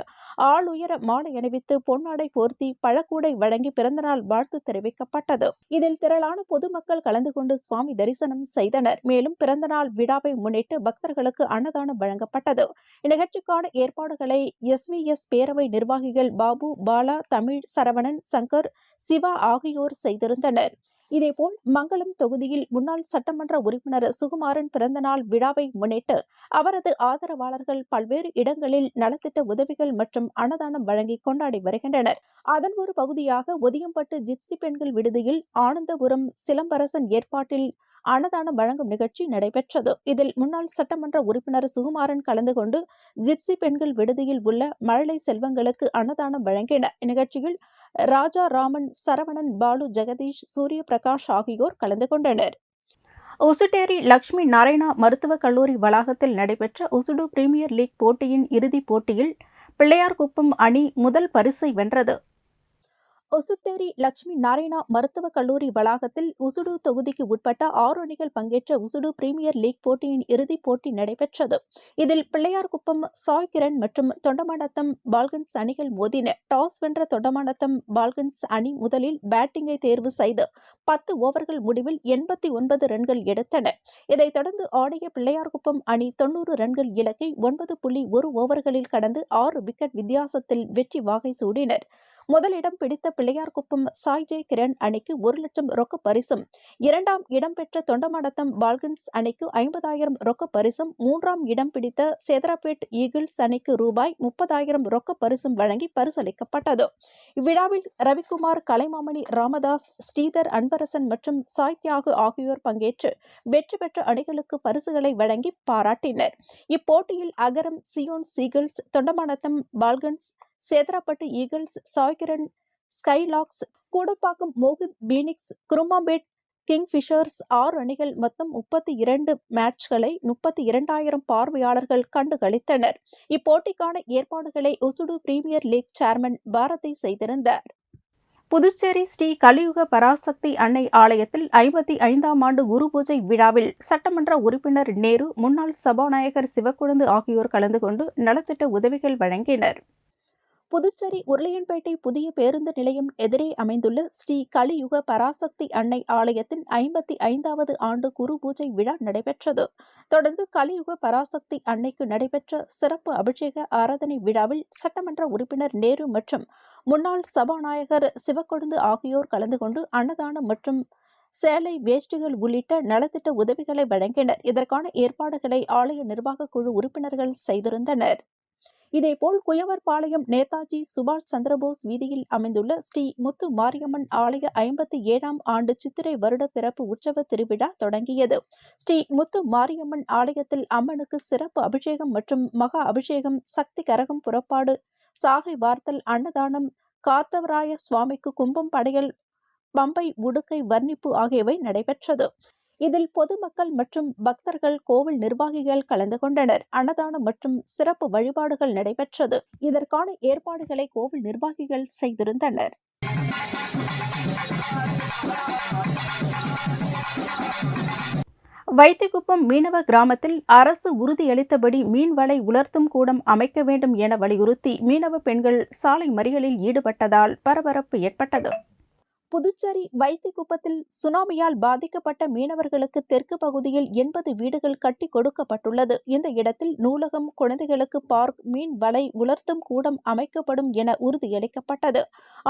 S3: ஆளுயர மாலை அணிவித்து பொன்னாடை போர்த்தி பழக்கூடை வழங்கி பிறந்தநாள் வாழ்த்து தெரிவிக்கப்பட்டது. இதில் திரளான பொதுமக்கள் கலந்து கொண்டு சுவாமி தரிசனம் செய்தனர். மேலும் பிறந்தநாள் விழாவை முன்னிட்டு பக்தர்களுக்கு அன்னதானம் வழங்கப்பட்டது. இந்நிகழ்ச்சிக்கான ஏற்பாடுகளை SVS பேரவை நிர்வாகிகள் பாபு, பாலா, தமிழ், சரவணன், சங்கர், சிவா ஆகியோர் செய்திருந்தனர். இதேபோல் மங்களம் தொகுதியில் முன்னாள் சட்டமன்ற உறுப்பினர் சுகுமாரன் பிறந்தநாள் விழாவை முன்னிட்டு அவரது ஆதரவாளர்கள் பல்வேறு இடங்களில் நலத்திட்ட உதவிகள் மற்றும் அன்னதானம் வழங்கி கொண்டாடி வருகின்றனர். அதன் ஒரு பகுதியாக ஒதியம்பட்டு ஜிப்சி பெண்கள் விடுதியில் ஆனந்தபுரம் சிலம்பரசன் ஏற்பாட்டில் அன்னதானம் வழங்கும் நிகழ்ச்சி நடைபெற்றது. இதில் முன்னாள் சட்டமன்ற உறுப்பினர் சுகுமாரன் கலந்து கொண்டு ஜிப்சி பெண்கள் விடுதியில் உள்ள மழலை செல்வங்களுக்கு அன்னதானம் வழங்கினர். இந்நிகழ்ச்சியில் ராஜா ராமன், சரவணன், பாலு, ஜெகதீஷ், சூரிய பிரகாஷ் ஆகியோர் கலந்து கொண்டனர். உசுட்டேரி லட்சுமி நாராயணா மருத்துவக் கல்லூரி வளாகத்தில் நடைபெற்ற உசுடு பிரீமியர் லீக் போட்டியின் இறுதிப் போட்டியில் பிள்ளையார்குப்பம் அணி முதல் பரிசை வென்றது. ஒசுட்டேரி லட்சுமி நாராயணா மருத்துவக் கல்லூரி வளாகத்தில் உசுடு தொகுதிக்கு உட்பட்ட 6 அணிகள் பங்கேற்ற உசுடு பிரீமியர் லீக் போட்டியின் இறுதிப் போட்டி நடைபெற்றது. இதில் பிள்ளையார்குப்பம் சாய் கிரண் மற்றும் தொண்டமாநத்தம் பால்கன்ஸ் அணிகள் மோதின. டாஸ் வென்ற தொண்டமாநத்தம் பால்கன்ஸ் அணி முதலில் பேட்டிங்கை தேர்வு செய்து 10 ஓவர்கள் முடிவில் 89 ரன்கள் எடுத்தன. இதைத் தொடர்ந்து ஆடிய பிள்ளையார்குப்பம் அணி 90 ரன்கள் இலக்கை 9.1 ஓவர்களில் கடந்து 6 விக்கெட் வித்தியாசத்தில் வெற்றி வாகை சூடினர். முதலிடம் பிடித்த பிள்ளையார்குப்பம் சாய் ஜெய் கிரண் அணிக்கு 1 லட்சம் ரொக்க பரிசும், 2ஆம் இடம் பெற்ற தொண்டமாநத்தம் பால்கன்ஸ் அணிக்கு 50,000 ரொக்க பரிசும், 3ஆம் இடம் பிடித்த சேதராபேட் ஈகிள்ஸ் அணிக்கு ரூபாய் 30,000 ரொக்க பரிசும் வழங்கி பரிசளிக்கப்பட்டது. இவ்விழாவில் ரவிக்குமார், கலைமாமணி, ராமதாஸ், ஸ்ரீதர், அன்பரசன் மற்றும் சாய் தியாகு ஆகியோர் பங்கேற்று வெற்றி பெற்ற அணிகளுக்கு பரிசுகளை வழங்கி பாராட்டினர். இப்போட்டியில் Agaram, Zion seagulls, Thondamanatham falcons, Sedarapet eagles, Saikiran skylarks, Koodapakkam Mohit phoenix, Kurumampet kingfishers 6 அணிகள் மொத்தம் 32 மேட்ச்களை 32,000 பார்வையாளர்கள் கண்டு களித்தனர். இப்போட்டிக்கான ஏற்பாடுகளை Ousudu premier league chairman Bharathi செய்திருந்தார். புதுச்சேரி ஸ்ரீ கலியுக பராசக்தி அன்னை ஆலயத்தில் 55ஆம் ஆண்டு குரு பூஜை விழாவில் சட்டமன்ற உறுப்பினர் நேரு, முன்னாள் சபாநாயகர் சிவக்கொழுந்து ஆகியோர் கலந்து கொண்டு நலத்திட்ட உதவிகள் வழங்கினர். புதுச்சேரி உருளையன்பேட்டை புதிய பேருந்து நிலையம் எதிரே அமைந்துள்ள ஸ்ரீ கலியுக பராசக்தி அன்னை ஆலயத்தின் 55வது ஆண்டு குரு பூஜை விழா நடைபெற்றது. தொடர்ந்து கலியுக பராசக்தி அன்னைக்கு நடைபெற்ற சிறப்பு அபிஷேக ஆராதனை விழாவில் சட்டமன்ற உறுப்பினர் நேரு மற்றும் முன்னாள் சபாநாயகர் சிவக்கொழுந்து ஆகியோர் கலந்து கொண்டு அன்னதானம் மற்றும் சேலை, வேஷ்டிகள் உள்ளிட்ட நலத்திட்ட உதவிகளை வழங்கினர். இதற்கான ஏற்பாடுகளை ஆலய நிர்வாக குழு உறுப்பினர்கள் செய்திருந்தனர். இதேபோல் குயவர்பாளையம் நேதாஜி சுபாஷ் சந்திரபோஸ் வீதியில் அமைந்துள்ள ஸ்ரீ முத்து மாரியம்மன் ஆலய 57ஆம் ஆண்டு சித்திரை வருட பிறப்பு உற்சவ திருவிழா தொடங்கியது. ஸ்ரீ முத்து மாரியம்மன் ஆலயத்தில் அம்மனுக்கு சிறப்பு அபிஷேகம் மற்றும் மகா அபிஷேகம், சக்தி கரகம் புறப்பாடு, சாகை வார்த்தல், அன்னதானம், காத்தவராய சுவாமிக்கு கும்பம் படையல், பம்பை உடுக்கை வர்ணிப்பு ஆகியவை நடைபெற்றது. இதில் பொதுமக்கள் மற்றும் பக்தர்கள், கோவில் நிர்வாகிகள் கலந்து கொண்டனர். அன்னதானம் மற்றும் சிறப்பு வழிபாடுகள் நடைபெற்றது. இதற்கான ஏற்பாடுகளை கோவில் நிர்வாகிகள் செய்திருந்தனர். வைத்திக்குப்பம் மீனவ கிராமத்தில் அரசு உறுதியளித்தபடி மீன்வலை உலர்த்தும் கூடம் அமைக்க வேண்டும் என வலியுறுத்தி மீனவ பெண்கள் சாலை மறியலில் ஈடுபட்டதால் பரபரப்பு ஏற்பட்டது. புதுச்சேரி வைத்திக்குப்பத்தில் சுனாமியால் பாதிக்கப்பட்ட மீனவர்களுக்கு தெற்கு பகுதியில் 80 வீடுகள் கட்டி கொடுக்கப்பட்டுள்ளது. இந்த இடத்தில் நூலகம், குழந்தைகளுக்கு பார்க், மீன் வலை உலர்த்தும் கூடம் அமைக்கப்படும் என உறுதியளிக்கப்பட்டது.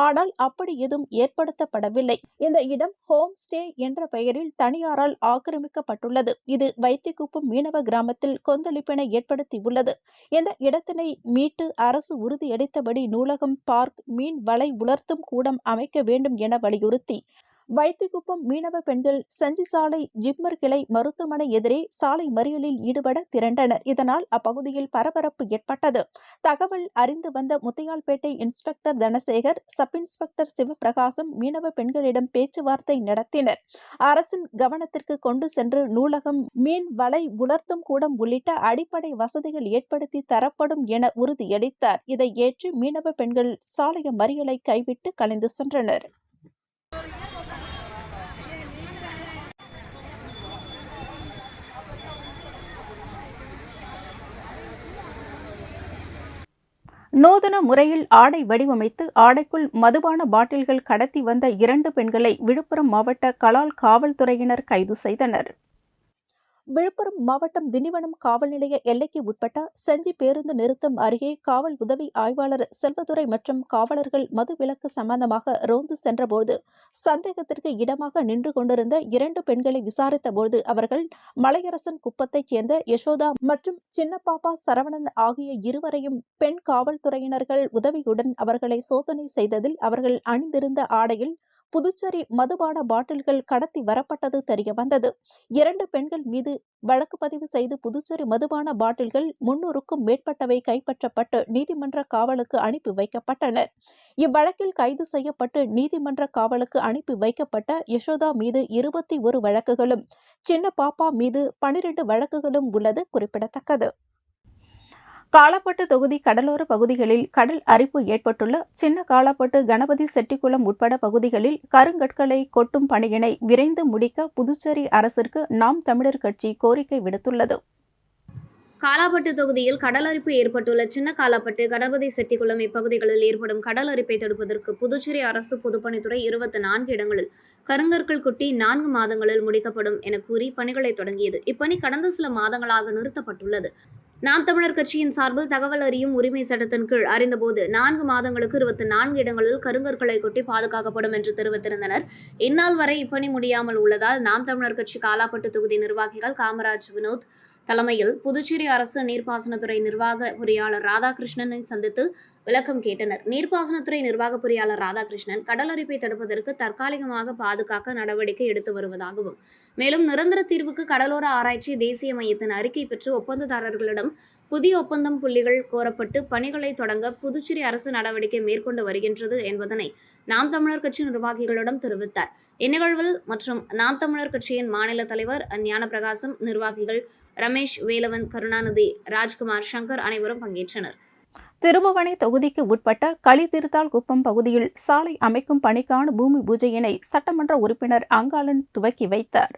S3: ஆனால் அப்படி எதுவும் ஏற்படுத்தப்படவில்லை. இந்த இடம் ஹோம் ஸ்டே என்ற பெயரில் தனியாரால் ஆக்கிரமிக்கப்பட்டுள்ளது. இது வைத்திக்குப்பம் மீனவ கிராமத்தில் கொந்தளிப்பினை ஏற்படுத்தியுள்ளது. இந்த இடத்தினை மீட்டு அரசு உறுதியளித்தபடி நூலகம், பார்க், மீன் வலை உலர்த்தும் கூடம் அமைக்க வேண்டும் என வலியுறுத்தி வைத்திக்குப்பம் மீனவ பெண்கள் செஞ்சி சாலை ஜிப்மர் கிளை மருத்துவமனை எதிரே சாலை மறியலில் ஈடுபட திரண்டனர். இதனால் அப்பகுதியில் பரபரப்பு ஏற்பட்டது. தகவல் அறிந்து வந்த Muthialpet inspector Dhanasekar, sub inspector Sivaprakasam மீனவ பெண்களிடம் பேச்சுவார்த்தை நடத்தினர். அரசின் கவனத்திற்கு கொண்டு சென்று நூலகம், மீன் வலை உலர்த்தும் கூடம் உள்ளிட்ட அடிப்படை வசதிகள் ஏற்படுத்தி தரப்படும் என உறுதியளித்தார். இதை ஏற்று மீனவ பெண்கள் சாலை மறியலை கைவிட்டு கலைந்து சென்றனர். நூதன முறையில் ஆடை வடிவமைத்து ஆடைக்குள் மதுபான பாட்டில்கள் கடத்தி வந்த 2 பெண்களை விழுப்புரம் மாவட்ட கலால் காவல்துறையினர் கைது செய்தனர். விழுப்புரம் மாவட்டம் திண்டிவனம் காவல் நிலைய எல்லைக்கு உட்பட்ட செஞ்சி பேருந்து நிறுத்தம் அருகே காவல் உதவி ஆய்வாளர் செல்வதுரை மற்றும் காவலர்கள் மதுவிலக்கு சம்பந்தமாக ரோந்து சென்றபோது சந்தேகத்திற்கு இடமாக நின்று கொண்டிருந்த 2 பெண்களை விசாரித்தபோது அவர்கள் மலையரசன் குப்பத்தைச் சேர்ந்த யசோதா மற்றும் சின்னப்பாப்பா சரவணன் ஆகிய இருவரையும் பெண் காவல்துறையினர்கள் உதவியுடன் அவர்களை சோதனை செய்ததில் அவர்கள் அணிந்திருந்த ஆடையில் புதுச்சேரி மதுபான பாட்டில்கள் கடத்தி வரப்பட்டது தெரியவந்தது. 2 பெண்கள் மீது வழக்கு பதிவு செய்து புதுச்சேரி மதுபான பாட்டில்கள் 300க்கும் மேற்பட்டவை கைப்பற்றப்பட்டு நீதிமன்ற காவலுக்கு அனுப்பி வைக்கப்பட்டனர். இவ்வழக்கில் கைது செய்யப்பட்டு நீதிமன்ற காவலுக்கு அனுப்பி வைக்கப்பட்ட யசோதா மீது 21 வழக்குகளும், சின்ன பாப்பா மீது 12 வழக்குகளும் உள்ளது குறிப்பிடத்தக்கது. காலாப்பட்டு தொகுதி கடலோர பகுதிகளில் கடல் அரிப்பு ஏற்பட்டுள்ள சின்ன காலாப்பட்டு, கணபதி செட்டிக்குளம் உட்பட பகுதிகளில் கருங்கற்களை கொட்டும் பணியினை விரைந்து முடிக்க புதுச்சேரி அரசிற்கு நாம் தமிழர் கட்சி கோரிக்கை விடுத்துள்ளது.
S5: காலாப்பட்டு தொகுதியில் கடல் அரிப்பு ஏற்பட்டுள்ள சின்ன காலாப்பட்டு, கணபதி செட்டிக்குளம் இப்பகுதிகளில் ஏற்படும் கடல் அரிப்பை தடுப்பதற்கு புதுச்சேரி அரசு பொதுப்பணித்துறை 24 இடங்களில் கருங்கற்கள் கொட்டி 4 மாதங்களில் முடிக்கப்படும் என கூறி பணிகளை தொடங்கியது. இப்பணி கடந்த சில மாதங்களாக நிறுத்தப்பட்டுள்ளது. நாம் தமிழர் கட்சியின் சார்பில் தகவல் அறியும் உரிமை சட்டத்தின் கீழ் அறிந்தபோது 4 மாதங்களுக்கு 24 இடங்களில் கருங்கற்களை கொட்டி பாதுகாக்கப்படும் என்று தெரிவித்திருந்தனர். இந்நாள் வரை இப்பணி முடியாமல் உள்ளதால் நாம் தமிழர் கட்சி காலாப்பட்டு தொகுதி நிர்வாகிகள் காமராஜ் வினோத் தலைமையில் புதுச்சேரி அரசு நீர்ப்பாசனத்துறை நிர்வாக பொறியாளர் ராதாகிருஷ்ணனை சந்தித்து விளக்கம் கேட்டனர். நீர்ப்பாசனத்துறை நிர்வாக பொறியாளர் ராதாகிருஷ்ணன் கடல் அரிப்பை தடுப்பதற்கு தற்காலிகமாக பாதுகாக்க நடவடிக்கை எடுத்து வருவதாகவும், மேலும் நிரந்தர தீர்வுக்கு கடலோர ஆராய்ச்சி தேசிய மையத்தின் அறிக்கை பெற்று ஒப்பந்ததாரர்களிடம் புதிய ஒப்பந்தம் புள்ளிகள் கோரப்பட்டு பணிகளை தொடங்க புதுச்சேரி அரசு நடவடிக்கை மேற்கொண்டு வருகின்றது என்பதனை நாம் தமிழர் கட்சி நிர்வாகிகளிடம் தெரிவித்தார். இந்நிகழ்வில் மற்றும் நாம் தமிழர் கட்சியின் மாநில தலைவர் ஞானப்பிரகாசம், நிர்வாகிகள் ரமேஷ், வேலவன், கருணாநிதி, ராஜ்குமார், சங்கர் அனைவரும் பங்கேற்றனர்.
S3: திருபுவனை தொகுதிக்கு உட்பட்ட களிதிருத்தால் குப்பம் பகுதியில் சாலை அமைக்கும் பணிக்கான பூமி பூஜையினை சட்டமன்ற உறுப்பினர் அங்காளன் துவக்கி வைத்தார்.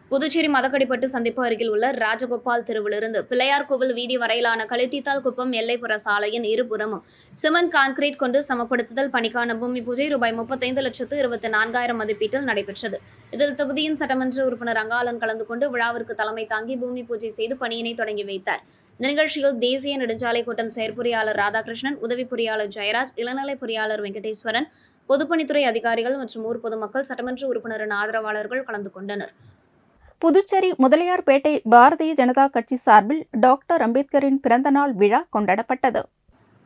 S5: புதுச்சேரி மதக்கடிப்பட்டு சந்திப்பு அருகில் உள்ள ராஜகோபால் தெருவிலிருந்து பிள்ளையார் கோவில் வீதி வரையிலான களித்தித்தால் குப்பம் எல்லைப்புற சாலையின் இருபுறமும் சிமெண்ட் கான்கிரீட் கொண்டு சமப்படுத்துதல் பணிக்கான பூமி பூஜை ரூபாய் 35,24,000 மதிப்பீட்டில் நடைபெற்றது. இதில் தொகுதியின் சட்டமன்ற உறுப்பினர் அங்காளன் கலந்து கொண்டு விழாவிற்கு தலைமை தாங்கி பூமி பூஜை செய்து பணியினை தொடங்கி வைத்தார். இந்த நிகழ்ச்சியில் தேசிய நெடுஞ்சாலை கூட்டம் செயற்பொறியாளர் ராதாகிருஷ்ணன், உதவி பொறியாளர் ஜெயராஜ், இளநிலை பொறியாளர் வெங்கடேஸ்வரன், பொதுப்பணித்துறை அதிகாரிகள் மற்றும் ஊர் பொதுமக்கள், சட்டமன்ற உறுப்பினரின் ஆதரவாளர்கள் கலந்து கொண்டனர்.
S3: புதுச்சேரி முதலியார்பேட்டை பாரதிய ஜனதா கட்சி சார்பில் டாக்டர் அம்பேத்கரின் பிறந்தநாள் விழா கொண்டாடப்பட்டது.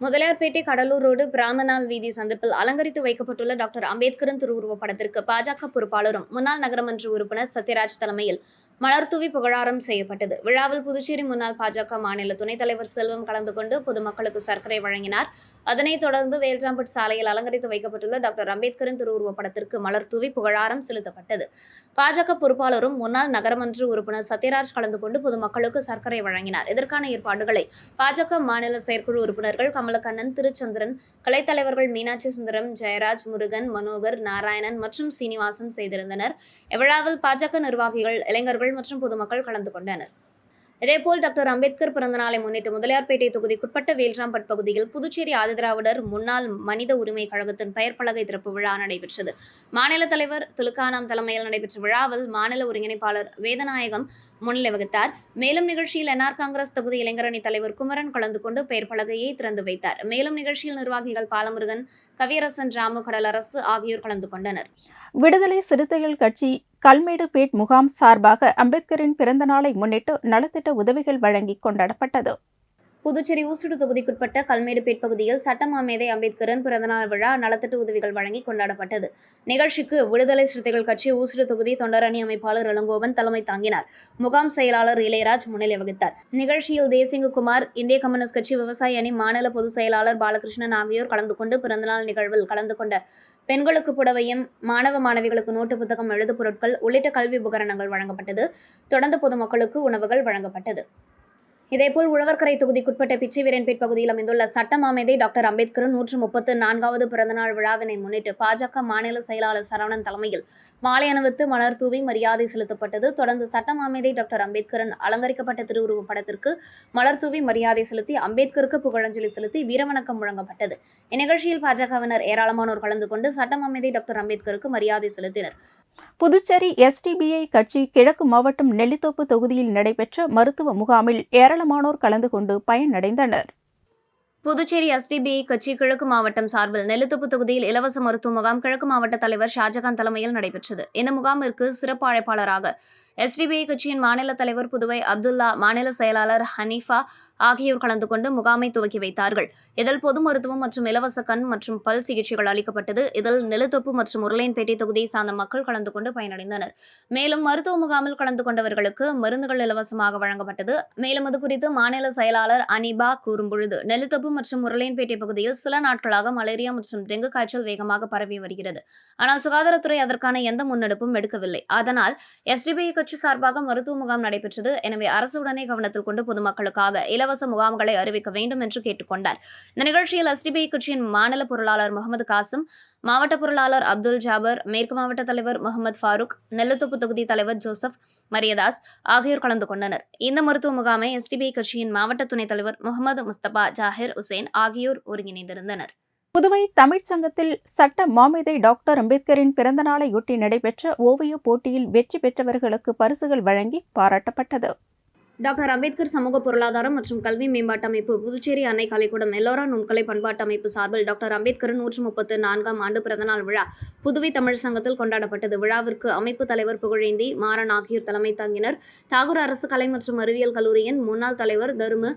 S5: முதலியார்பேட்டை கடலூர் ரோடு பிராமணால் வீதி சந்திப்பில் அலங்கரித்து வைக்கப்பட்டுள்ள டாக்டர் அம்பேத்கரின் திருவுருவப் படத்திற்கு பாஜக பொறுப்பாளரும் முன்னாள் நகரமன்ற உறுப்பினர் சத்யராஜ் தலைமையில் மலர்தூவி புகழாரம் செய்யப்பட்டது. விழாவில் புதுச்சேரி முன்னாள் பாஜக மாநில துணைத் தலைவர் செல்வம் கலந்து கொண்டு பொதுமக்களுக்கு சர்க்கரை வழங்கினார். அதனைத் தொடர்ந்து வேல்ராம்பட் சாலையில் அலங்கரித்து வைக்கப்பட்டுள்ள டாக்டர் அம்பேத்கரின் திருவுருவப் படத்திற்கு மலர்தூவி புகழாரம் செலுத்தப்பட்டது. பாஜக பொறுப்பாளரும் முன்னாள் நகரமன்ற உறுப்பினர் சத்யராஜ் கலந்து கொண்டு பொதுமக்களுக்கு சர்க்கரை வழங்கினார். இதற்கான ஏற்பாடுகளை பாஜக மாநில செயற்குழு உறுப்பினர்கள் கமலக்கண்ணன், திருச்சந்திரன், கலைத்தலைவர்கள் மீனாட்சி சுந்தரம், ஜெயராஜ், முருகன், மனோகர், நாராயணன் மற்றும் சீனிவாசன் செய்திருந்தனர். இவ்விழாவில் பாஜக நிர்வாகிகள், இளைஞர்கள் மற்றும் பொதுமக்கள் கலந்து கொண்டனர். இதேபோல் டாக்டர் அம்பேத்கர் பிறந்தநாளை முன்னிட்டு முதலியார்பேட்டை தொகுதிக்குட்பட்ட வேல்ராம்பட் பகுதியில் புதுச்சேரி ஆதிதிராவிடர் முன்னாள் மனித உரிமை கழகத்தின் பெயர் பலகை திறப்பு விழா நடைபெற்றது. மாநில தலைவர் துலுக்கானாம் தலைமையில் நடைபெற்ற விழாவில் மாநில ஒருங்கிணைப்பாளர் வேதநாயகம் முன்னிலை வகித்தார். மேலும் நிகழ்ச்சியில் என்ஆர் காங்கிரஸ் தொகுதி இளைஞரணி தலைவர் குமரன் கலந்து கொண்டு பெயர் பலகையை திறந்து வைத்தார். மேலும் நிகழ்ச்சியில் நிர்வாகிகள் பாலமுருகன், கவியரசன், ராமு, கடலரசு ஆகியோர் கலந்து கொண்டனர்.
S3: விடுதலை சிறுத்தைகள் கட்சி கல்மேடுபேட் முகாம் சார்பாக அம்பேத்கரின் பிறந்த நாளை முன்னிட்டு நலத்திட்ட உதவிகள் வழங்கி கொண்டாடப்பட்டது.
S5: புதுச்சேரி ஊசுடு தொகுதிக்குட்பட்ட கல்மேடுபேட் பகுதியில் சட்டமாமேதை அம்பேத்கரின் பிறந்தநாள் விழா நலத்திட்ட உதவிகள் வழங்கி கொண்டாடப்பட்டது. நிகழ்ச்சிக்கு விடுதலை சிறுத்தைகள் கட்சி ஊசுடு தொகுதி தொண்டரணி அமைப்பாளர் இளங்கோவன் தலைமை தாங்கினார். முகாம் செயலாளர் இளையராஜ் முன்னிலை வகித்தார். நிகழ்ச்சியில் தேசிங்குமார், இந்திய கம்யூனிஸ்ட் கட்சி விவசாய அணி மாநில பொதுச் செயலாளர் பாலகிருஷ்ணன் ஆகியோர் கலந்து கொண்டு பிறந்தநாள் நிகழ்வில் கலந்து கொண்ட பெண்களுக்கு புடவையும், மாணவ மாணவிகளுக்கு நோட்டு புத்தகம், எழுது பொருட்கள் உள்ளிட்ட கல்வி உபகரணங்கள் வழங்கப்பட்டது. தொடர்ந்து பொதுமக்களுக்கு உணவுகள் வழங்கப்பட்டது. இதேபோல் உழவர்கரை தொகுதிக்குட்பட்ட பிச்சைவீரன்பேட் பகுதியில் அமைந்துள்ள சட்டமாமேதை டாக்டர் அம்பேத்கரின் 134வது பிறந்தநாள் விழாவினை முன்னிட்டு பாஜக மாநில செயலாளர் சரவணன் தலைமையில் மாலை அணிவித்து மலர் தூவி மரியாதை செலுத்தப்பட்டது. தொடர்ந்து சட்டமாமேதை டாக்டர் அம்பேத்கரின் அலங்கரிக்கப்பட்ட திருவுருவப் படத்திற்கு மலர் தூவி மரியாதை செலுத்தி அம்பேத்கருக்கு புகழஞ்சலி செலுத்தி வீரவணக்கம் முழங்கப்பட்டது. இந்நிகழ்ச்சியில் பாஜகவினர் ஏராளமானோர் கலந்து கொண்டு சட்டமாமேதை டாக்டர் அம்பேத்கருக்கு மரியாதை செலுத்தினர்.
S3: புதுச்சேரி எஸ்டிபிஐ கட்சி கிழக்கு மாவட்டம் நெல்லித்தோப்பு தொகுதியில் நடைபெற்ற மருத்துவ முகாமில் ஏராளமானோர் கலந்து கொண்டு பயனடைந்தனர்.
S5: புதுச்சேரி எஸ்டிபிஐ கட்சி கிழக்கு மாவட்டம் சார்பில் நெல்லித்தோப்பு தொகுதியில் இலவச மருத்துவ முகாம் கிழக்கு மாவட்ட தலைவர் ஷாஜகான் தலைமையில் நடைபெற்றது. இந்த முகாமிற்கு சிறப்பு அழைப்பாளராக எஸ்டிபிஐ கட்சியின் மாநில தலைவர் புதுவை அப்துல்லா, மாநில செயலாளர் ஹனீஃபா ஆகியோர் கலந்து கொண்டு முகாமை துவக்கி வைத்தார்கள். இதில் பொது மருத்துவம் மற்றும் இலவச கண் மற்றும் பல் சிகிச்சைகள் அளிக்கப்பட்டது. இதில் நெல்லித்தோப்பு மற்றும் உருளையன்பேட்டை தொகுதியை சார்ந்த மக்கள் கலந்து கொண்டு பயனடைந்தனர். மேலும் மருத்துவ முகாமில் கலந்து கொண்டவர்களுக்கு மருந்துகள் இலவசமாக வழங்கப்பட்டது. மேலும் இதுகுறித்து மாநில செயலாளர் அனிபா கூறும்பொழுது, நெல்லித்தோப்பு மற்றும் உருளையன்பேட்டை பகுதியில் சில நாட்களாக மலேரியா மற்றும் டெங்கு காய்ச்சல் வேகமாக பரவி வருகிறது. ஆனால் சுகாதாரத்துறை அதற்கான எந்த முன்னெடுப்பும் எடுக்கவில்லை. அதனால் எஸ்டிபிஐ கட்சி சார்பாக மருத்துவ முகாம் நடைபெற்றது. எனவே அரசு உடனே கவனத்தில் கொண்டு பொதுமக்களுக்காக இலவச முகாம்களை அறிவிக்க வேண்டும் என்று கேட்டுக்கொண்டார். இந்த நிகழ்ச்சியில் எஸ்டிபிஐ கட்சியின் மாநில பொருளாளர் முகமது காசிம், மாவட்ட பொருளாளர் அப்துல் ஜாபர், மேற்கு மாவட்ட தலைவர் முகமது ஃபாரூக், நெல்லித்தோப்பு தொகுதி தலைவர் ஜோசப் மரியதாஸ் ஆகியோர் கலந்து கொண்டனர். இந்த மருத்துவ முகாமை எஸ்டிபிஐ கட்சியின் மாவட்ட துணைத் தலைவர் முகமது முஸ்தபா, ஜாகிர் உசேன் ஆகியோர் ஒருங்கிணைந்திருந்தனர்.
S3: புதுவை தமிழ்ச்சங்கத்தில் சட்ட மாமேதை டாக்டர் அம்பேத்கரின் பிறந்த நாளையொட்டி நடைபெற்ற ஓவியப் போட்டியில் வெற்றி பெற்றவர்களுக்கு பரிசுகள் வழங்கி பாராட்டப்பட்டது.
S5: டாக்டர் அம்பேத்கர் சமூக பொருளாதாரம் மற்றும் கல்வி மேம்பாட்டு அமைப்பு, புதுச்சேரி அன்னை கலைக்கூடம், எல்லோரா நுண்கலை பண்பாட்டு அமைப்பு சார்பில் டாக்டர் அம்பேத்கரின் 134ஆம் ஆண்டு பிறந்தநாள் விழா புதுவை தமிழ் சங்கத்தில் கொண்டாடப்பட்டது. விழாவிற்கு அமைப்பு தலைவர் புகழேந்தி, மாறன் ஆகியோர் தலைமை தாங்கினர். தாகூர் அரசு கலை மற்றும் அறிவியல் கல்லூரியின் முன்னாள் தலைவர் தருமு,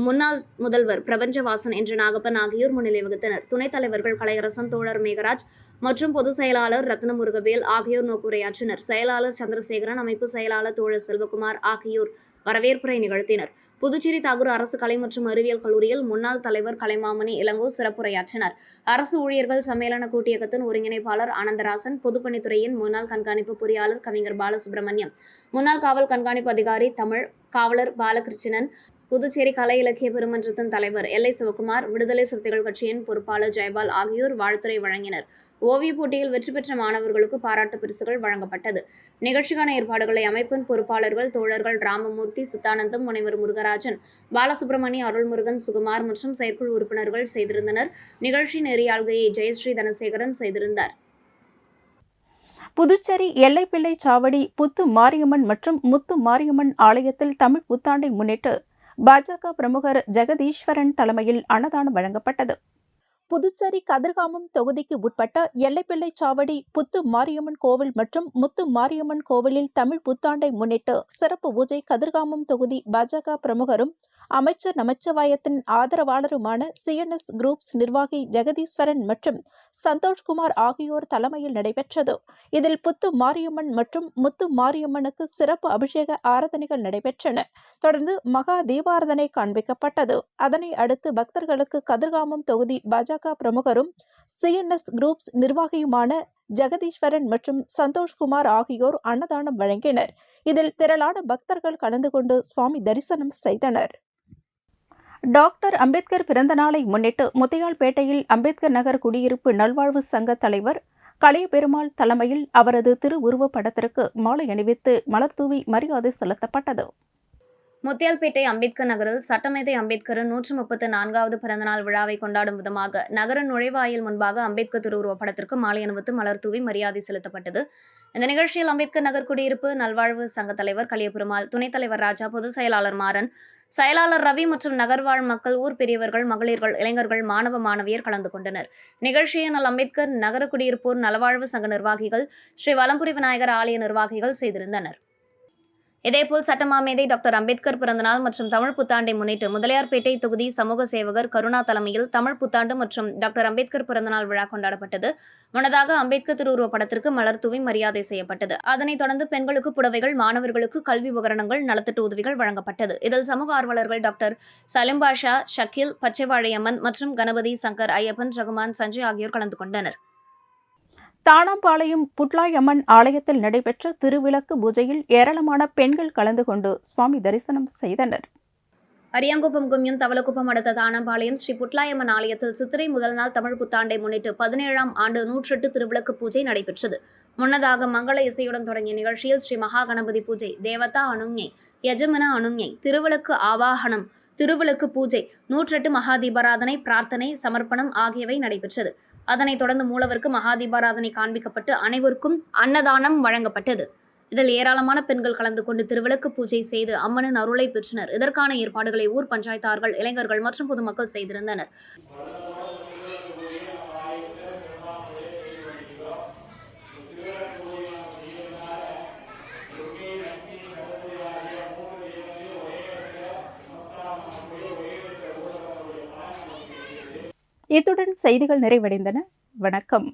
S5: முன்னாள் முதல்வர் பிரபஞ்சவாசன் என்ற நாகப்பன் ஆகியோர் முன்னிலை வகித்தனர். துணைத் தலைவர்கள் கலையரசன், தோழர் மேகராஜ் மற்றும் பொதுச் செயலாளர் ரத்னமுருகவேல் ஆகியோர் நோக்குரையாற்றினர். செயலாளர் சந்திரசேகரன், அமைப்பு செயலாளர் தோழர் செல்வகுமார் ஆகியோர் வரவேற்புரை நிகழ்த்தினர். புதுச்சேரி தாகூர் அரசு கலை மற்றும் அறிவியல் கல்லூரியில் முன்னாள் தலைவர் கலைமாமணி இளங்கோ சிறப்புரையாற்றினார். அரசு ஊழியர்கள் சம்மேளன கூட்டியக்கத்தின் ஒருங்கிணைப்பாளர் ஆனந்தராசன், பொதுப்பணித்துறையின் முன்னாள் கண்காணிப்பு பொறியாளர் கவிஞர் பாலசுப்ரமணியம், முன்னாள் காவல் கண்காணிப்பு அதிகாரி தமிழ், காவலர் பாலகிருஷ்ணன், புதுச்சேரி கலை இலக்கிய பெருமன்றத்தின் தலைவர் எல்லை சிவகுமார், விடுதலை சிறுத்தைகள் கட்சியின் பொறுப்பாளர் ஜெயபால் ஆகியோர் வாழ்த்துரை வழங்கினர். ஓவியப் போட்டியில் வெற்றி பெற்ற மாணவர்களுக்கு பாராட்டு பரிசுகள் வழங்கப்பட்டது. நிகழ்ச்சிக்கான ஏற்பாடுகளை அமைப்பின் பொறுப்பாளர்கள் தோழர்கள் ராமமூர்த்தி, சித்தானந்தம், முனைவர் முருகராஜன், பாலசுப்ரமணி, அருள்முருகன், சுகுமார் மற்றும் செயற்குழு உறுப்பினர்கள் செய்திருந்தனர். நிகழ்ச்சி நெறியாள்கையை ஜெயஸ்ரீ தனசேகரன் செய்திருந்தார்.
S3: புதுச்சேரி எல்லைப்பிள்ளை சாவடி புத்து மாரியம்மன் மற்றும் முத்து மாரியம்மன் ஆலயத்தில் தமிழ் புத்தாண்டை முன்னிட்டு பாஜக பிரமுகர் ஜெகதீஸ்வரன் தலைமையில் அன்னதானம் வழங்கப்பட்டது. புதுச்சேரி கதிர்காமம் தொகுதிக்கு உட்பட்ட எல்லைப்பிள்ளை சாவடி புத்து மாரியம்மன் கோவில் மற்றும் முத்து மாரியம்மன் கோவிலில் தமிழ் புத்தாண்டை முன்னிட்டு சிறப்பு பூஜை கதிர்காமம் தொகுதி பாஜக பிரமுகரும் அமைச்சர் நமச்சிவாயத்தின் ஆதரவாளருமான சிஎன்எஸ் குரூப்ஸ் நிர்வாகி ஜெகதீஸ்வரன் மற்றும் சந்தோஷ்குமார் ஆகியோர் தலைமையில் நடைபெற்றது. இதில் புத்து மாரியம்மன் மற்றும் முத்து மாரியம்மனுக்கு சிறப்பு அபிஷேக ஆராதனைகள் நடைபெற்றன. தொடர்ந்து மகா தீபாராதனை காண்பிக்கப்பட்டது. அதனை அடுத்து பக்தர்களுக்கு கதிர்காமம் தொகுதி பாஜக பிரமுகரும் சிஎன்எஸ் குரூப்ஸ் நிர்வாகியுமான ஜெகதீஸ்வரன் மற்றும் சந்தோஷ்குமார் ஆகியோர் அன்னதானம் வழங்கினர். இதில் திரளான பக்தர்கள் கலந்து கொண்டு சுவாமி தரிசனம் செய்தனர். டாக்டர் அம்பேத்கர் பிறந்த நாளை முன்னிட்டு முத்தையால்பேட்டையில் அம்பேத்கர் நகர் குடியிருப்பு நல்வாழ்வு சங்க தலைவர் கலையபெருமாள் தலைமையில் அவரது திருவுருவப் படத்திற்கு மாலை அணிவித்து மலர்தூவி மரியாதை செலுத்தப்பட்டது.
S5: முத்தியால்பேட்டை அம்பேத்கர் நகரில் சட்டமேதை அம்பேத்கரின் 134வது பிறந்தநாள் விழாவை கொண்டாடும் விதமாக நகர நுழைவாயில் முன்பாக அம்பேத்கர் திருவுருவப் படத்திற்கு மாலை அணிவித்து மலர்தூவி மரியாதை செலுத்தப்பட்டது. இந்த நிகழ்ச்சியில் அம்பேத்கர் நகர் குடியிருப்பு நல்வாழ்வு சங்க தலைவர் கலியபெருமாள், துணைத் தலைவர் ராஜா, பொதுச் செயலாளர் மாறன், செயலாளர் ரவி மற்றும் நகர்வாழ் மக்கள், ஊர் பெரியவர்கள், மகளிர்கள், இளைஞர்கள், மாணவ மாணவியர் கலந்து கொண்டனர். நிகழ்ச்சியில் அம்பேத்கர் நகர குடியிருப்போர் நலவாழ்வு சங்க நிர்வாகிகள், ஸ்ரீ வலம்புரி விநாயகர் ஆலய நிர்வாகிகள் செய்திருந்தனர். இதேபோல் சட்டமாமேதை டாக்டர் அம்பேத்கர் பிறந்தநாள் மற்றும் தமிழ் புத்தாண்டை முன்னிட்டு முதலியார்பேட்டை தொகுதி சமூக சேவகர் கருணா தலைமையில் தமிழ் புத்தாண்டு மற்றும் டாக்டர் அம்பேத்கர் பிறந்தநாள் விழா கொண்டாடப்பட்டது. முன்னதாக அம்பேத்கர் திருவுருவப் படத்திற்கு மலர் தூவி மரியாதை செய்யப்பட்டது. அதனைத் தொடர்ந்து பெண்களுக்கு புடவைகள், மாணவர்களுக்கு கல்வி உபகரணங்கள், நலத்திட்ட உதவிகள் வழங்கப்பட்டது. இதில் சமூக ஆர்வலர்கள் டாக்டர் சலிம் பாஷா, ஷக்கீல், பச்சைவாழையம்மன் மற்றும் கணபதி, சங்கர், ஐயப்பன், ரகுமான், சஞ்சய் ஆகியோர் கலந்து கொண்டனர்.
S3: தானாம்பாளையம் புட்லாய் அம்மன் ஆலயத்தில் நடைபெற்ற திருவிளக்கு பூஜையில் ஏராளமான பெண்கள் கலந்து கொண்டு சுவாமி தரிசனம் செய்தனர்.
S5: அரியாங்குப்பம் கும்யூன் தவளக்குப்பம் அடுத்த தானாம்பாளையம் ஸ்ரீ புட்லாயம்மன் ஆலயத்தில் சித்திரை முதல் நாள் தமிழ் புத்தாண்டை முன்னிட்டு 17ஆம் ஆண்டு 108 திருவிளக்கு பூஜை நடைபெற்றது. முன்னதாக மங்கள இசையுடன் தொடங்கிய நிகழ்ச்சியில் ஸ்ரீ மகா கணபதி பூஜை, தேவதா அனுஞை, யஜமன அனுஞை, திருவிளக்கு ஆவாகனம், திருவிளக்கு பூஜை, 108 மகா தீபாராதனை, பிரார்த்தனை, சமர்ப்பணம் ஆகியவை நடைபெற்றது. அதனைத் தொடர்ந்து மூலவருக்கு மகா தீபாராதனை காண்பிக்கப்பட்டு அனைவருக்கும் அன்னதானம் வழங்கப்பட்டது. இதில் ஏராளமான பெண்கள் கலந்து கொண்டு திருவிளக்கு பூஜை செய்து அம்மனின் அருளை பெற்றனர். இதற்கான ஏற்பாடுகளை ஊர் பஞ்சாயத்தார்கள், இளைஞர்கள் மற்றும் பொதுமக்கள் செய்திருந்தனர்.
S3: இத்துடன் செய்திகள் நிறைவடைந்தன. வணக்கம்.